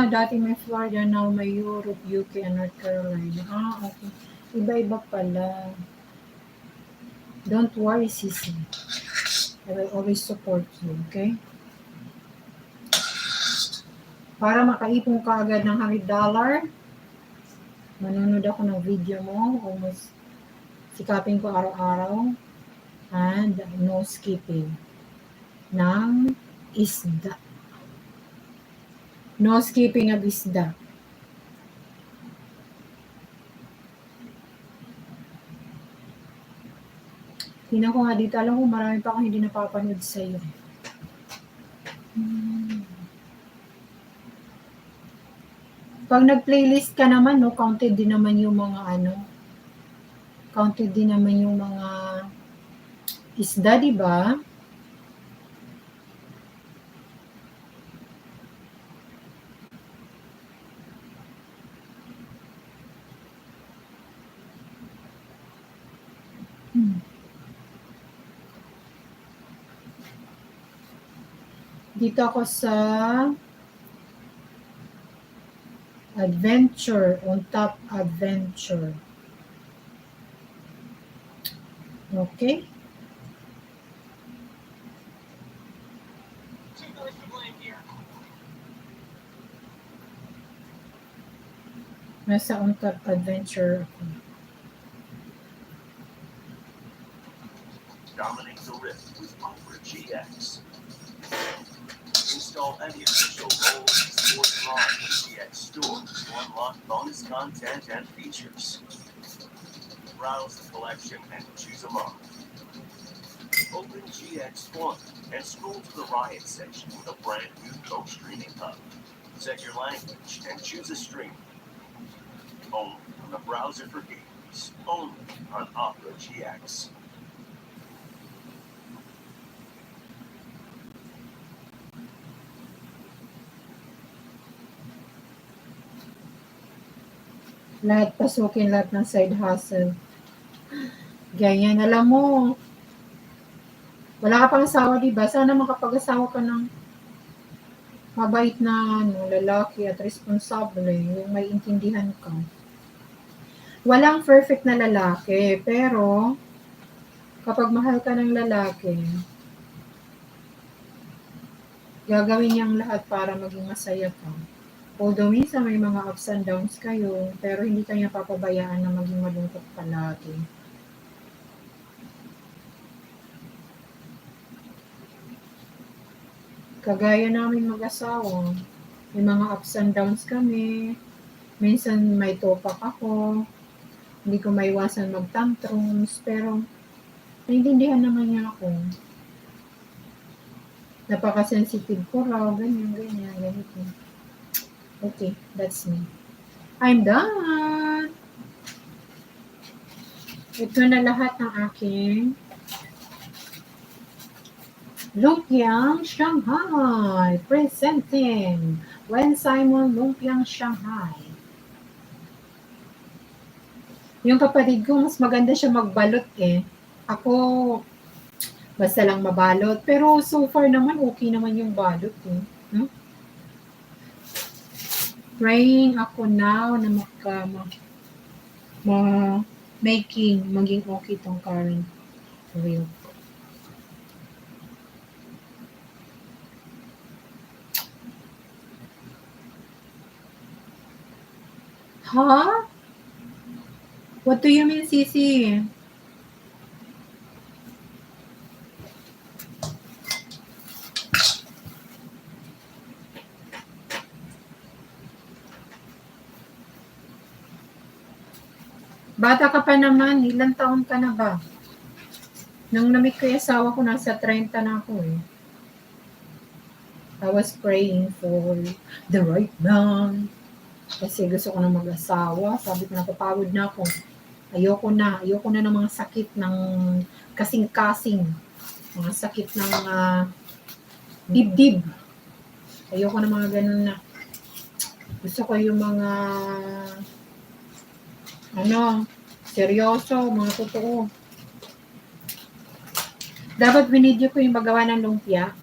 Dati may Florida, now may Europe, UK, and North Carolina. Okay. Iba-iba pala. Don't worry, sisi. I will always support you, okay? Para makaipon ka agad ng $100, manunod ako ng video mo, almost sikapin ko araw-araw, and no skipping ng isda. No skipping of isda. Tingnan ko nga dito, alam ko marami pa akong hindi napapanood sa'yo. Pag nag-playlist ka naman, no, counted din naman yung mga counted din naman yung mga isda, di ba? Dito ako sa adventure, on top adventure. Okay? Nasa on top adventure ako. Dominate the rift with Opera GX. Install any official Roll Sports Live GX store to unlock bonus content and features. Browse the collection and choose among. Open GX1 and scroll to the Riot section with a brand new co-streaming hub. Set your language and choose a stream. Only on the browser for games. Only on Opera GX. Lahat pasukin, lahat ng side hustle. Ganyan, alam mo, wala ka pang asawa, diba? Sana makapag-asawa ka ng mabait na lalaki at responsable, yung may intindihan ka. Walang perfect na lalaki, pero kapag mahal ka ng lalaki, gagawin niyang lahat para maging masaya ka. Although minsan may mga ups and downs kayo, pero hindi kanya papabayaan na maging malungkot palagi. Kagaya namin mag-asawa, may mga ups and downs kami. Minsan may topak ako, hindi ko maiwasan mag-tantrums, pero naiintindihan naman niya ako. Napaka-sensitive ko raw, ganyan, ganito. Okay, that's me. I'm done! Ito na lahat ng aking Lumpiang Shanghai presenting When Simon Lumpiang Shanghai. Yung kapatid ko, mas maganda siya magbalot eh. Ako, basta lang mabalot. Pero so far naman, okay naman yung balot eh. Praying ako now na maging okay tong current reel. Huh? What do you mean, Sisi? Bata ka pa naman, ilang taon ka na ba? Nung na-meet ko yung asawa ko, nasa 30 na ako eh. I was praying for the right man. Kasi gusto ko na mag-asawa. Sabi ko, napapagod na ako. Ayoko na ng mga sakit ng kasing-kasing. Mga sakit ng dibdib. Ayoko na mga ganun na. Gusto ko yung mga seryoso, mga totoo. Dapat binidyo ko yung magawa ng lumpia.